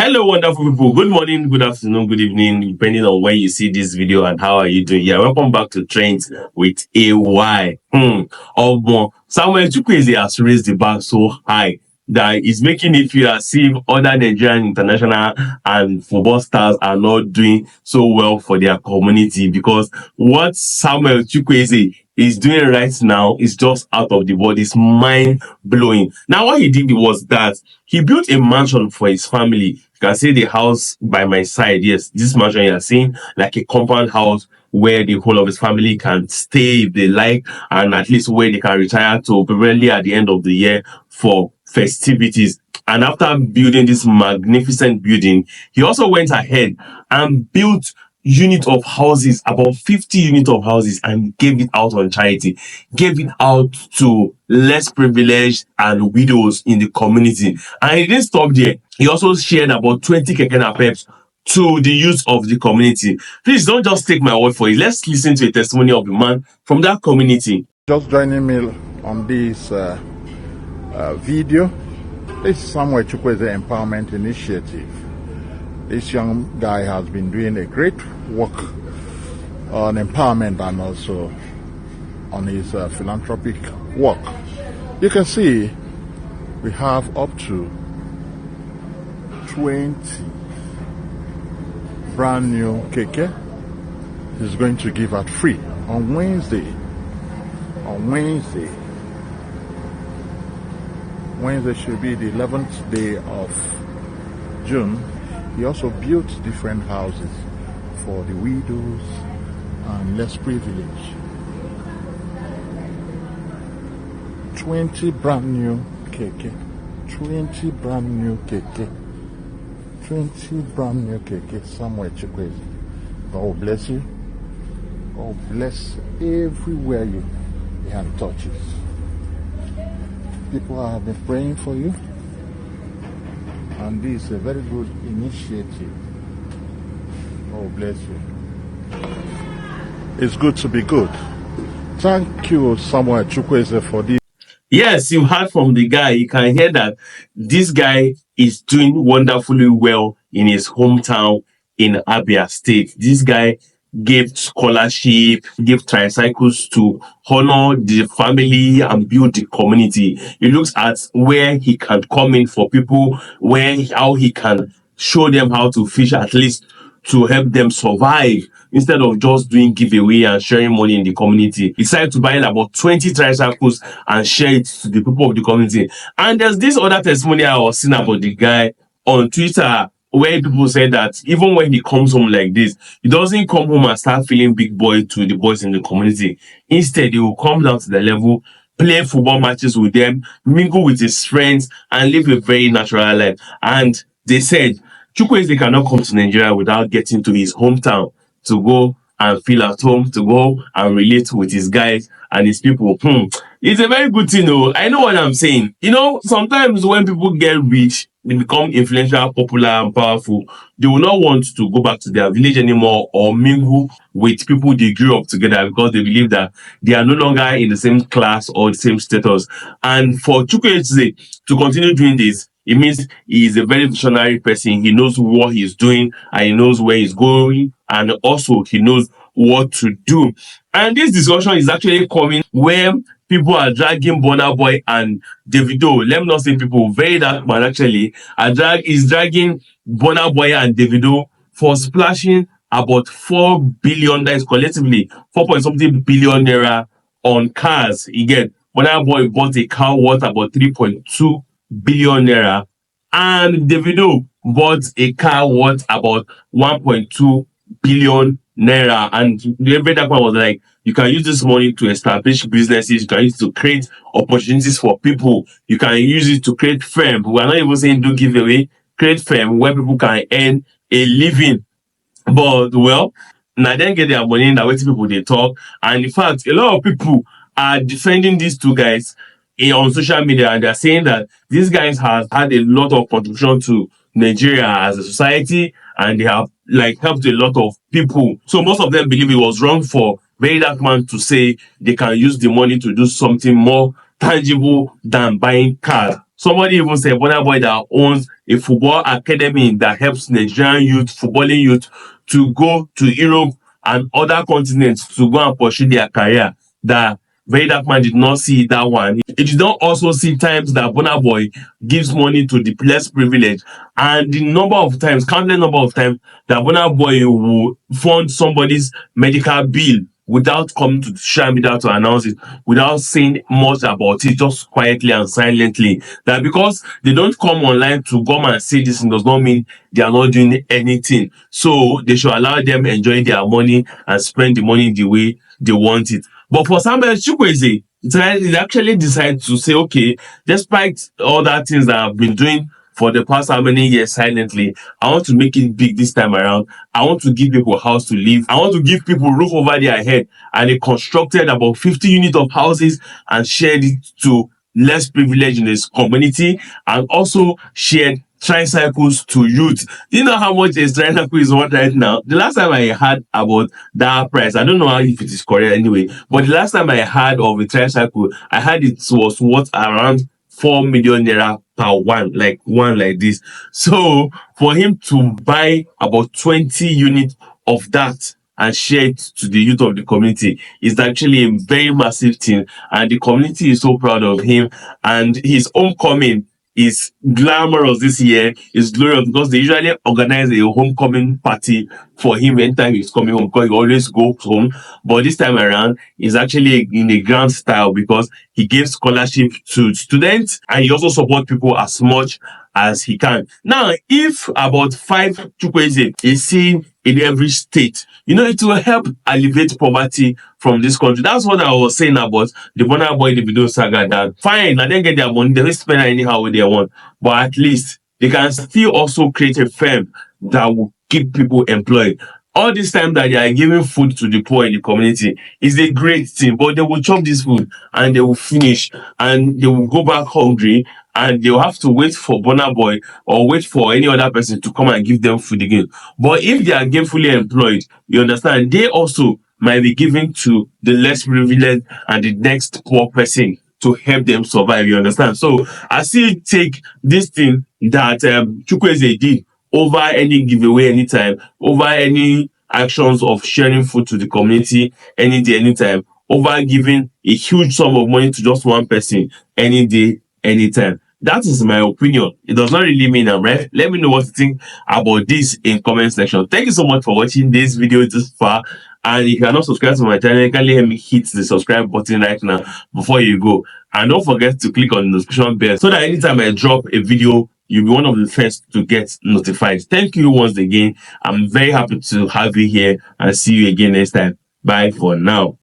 Hello, wonderful people. Good morning, good afternoon, good evening, depending on when you see this video and how are you doing. Yeah, welcome back to Trends with AY. Samuel Chukwueze has raised the bar so high that it's making it feel as if other Nigerian international and football stars are not doing so well for their community, because what Samuel Chukwueze is doing right now is just out of the world. It's mind blowing. Now, what he did was that he built a mansion for his family. You can see the house by my side. Yes, this mansion you are seeing, like a compound house where the whole of his family can stay if they like, and at least where they can retire to, probably at the end of the year for festivities. And after building this magnificent building, he also went ahead and built unit of houses, about 50 units of houses, and gave it out on charity, gave it out to less privileged and widows in the community. And he didn't stop there. He also shared about 20 Keke to the youth of the community. Please don't just take my word for it. Let's listen to a testimony of a man from that community. Just joining me on this video. This is Samuel Chukwueze Empowerment Initiative. This young guy has been doing a great work on empowerment and also on his philanthropic work. You can see we have up to 20 brand new Keke. He's going to give out free on Wednesday. Wednesday should be the 11th day of June. He also built different houses for the widows and less privileged. 20 brand new Keke. 20 brand new Keke. 20 brand new Keke. Samuel Chukwueze. God bless you. God bless everywhere your hand touches. People have been praying for you. And this is a very good initiative. Oh, bless you. It's good to be good. Thank you, Samuel Chukwueze, for this. Yes, you heard from the guy. You can hear that this guy is doing wonderfully well in his hometown in Abia State. This guy gave scholarship, gave tricycles to honor the family and build the community. He looks at where he can come in for people, how he can show them how to fish, at least to help them survive, instead of just doing giveaway and sharing money in the community. He decided to buy about 20 tricycles and share it to the people of the community. And there's this other testimony I was seeing about the guy on Twitter, where people say that even when he comes home like this, he doesn't come home and start feeling big boy to the boys in the community. Instead, he will come down to the level, play football matches with them, mingle with his friends, and live a very natural life. And they said, Chukwueze cannot come to Nigeria without getting to his hometown to go and feel at home, to go and relate with his guys and his people. It's a very good thing, though. I know what I'm saying. You know, sometimes when people get rich, they become influential, popular, and powerful, they will not want to go back to their village anymore or mingle with people they grew up together, because they believe that they are no longer in the same class or the same status. And for Chukwueze to continue doing this, it means he is a very visionary person. He knows what he's doing and he knows where he's going, and also he knows what to do. And this discussion is actually coming where people are dragging Burna Boy and Davido. Let me not say people, very dark man actually, is dragging Burna Boy and Davido for splashing about 4 billion, that is collectively 4 point something billion naira on cars. Again, Burna Boy bought a car worth about 3.2 billion naira, and Davido bought a car worth about 1.2 billion naira. And the very dark one was like, you can use this money to establish businesses, you can use it to create opportunities for people, you can use it to create firm. We are not even saying do giveaway, create firm where people can earn a living. But well, now then get their money, that way people they talk. And in fact, a lot of people are defending these two guys on social media, and they're saying that these guys have had a lot of contribution to Nigeria as a society, and they have like helped a lot of people. So most of them believe it was wrong for very dark man to say they can use the money to do something more tangible than buying cars. Somebody even said Burna Boy that owns a football academy that helps Nigerian youth, footballing youth, to go to Europe and other continents to go and pursue their career. That Very Dark Man did not see that one. He did not also see times that Burna Boy gives money to the less privileged, and the number of times, countless number of times, that Burna Boy will fund somebody's medical bill without coming to social media to announce it, without saying much about it, just quietly and silently. That because they don't come online to come and say this does not mean they are not doing anything. So they should allow them enjoy their money and spend the money the way they want it. But for Samuel Chukwueze, he actually decided to say, okay, despite all that things that I've been doing for the past how many years silently, I want to make it big this time around. I want to give people a house to live. I want to give people roof over their head. And he constructed about 50 units of houses and shared it to less privileged in his community, and also shared tricycles to youth. Do you know how much a tricycle is worth right now? The last time I heard about that price, I don't know if it is correct anyway, but the last time I heard of a tricycle, I heard it was worth around 4 million naira per one, like one like this. So for him to buy about 20 units of that and share it to the youth of the community is actually a very massive thing, and the community is so proud of him. And his homecoming is glamorous this year. It's glorious because they usually organize a homecoming party for him anytime he's coming home, because he always goes home. But this time around, it's actually in a grand style because he gave scholarship to students, and he also supports people as much as he can. Now, if about 5 Chukwueze is seen in every state, it will help alleviate poverty from this country. That's what I was saying about the Burna Boy, the video saga. That fine, I didn't get their money, they don't spend it anyhow they want, but at least they can still also create a firm that will keep people employed. All this time that they are giving food to the poor in the community is a great thing, but they will chop this food and they will finish and they will go back hungry, and they'll have to wait for Burna Boy or wait for any other person to come and give them food again. But if they are gainfully employed, you understand, they also might be given to the less privileged and the next poor person to help them survive, you understand? So I still take this thing that Chukwueze did over any giveaway anytime, over any actions of sharing food to the community any day, anytime, over giving a huge sum of money to just one person any day, anytime. That is my opinion. It does not really mean I'm right. Let me know what you think about this in comment section. Thank you so much for watching this video this far. And if you are not subscribed to my channel, you can help me hit the subscribe button right now before you go. And don't forget to click on the notification bell so that anytime I drop a video, you'll be one of the first to get notified. Thank you once again. I'm very happy to have you here, and see you again next time. Bye for now.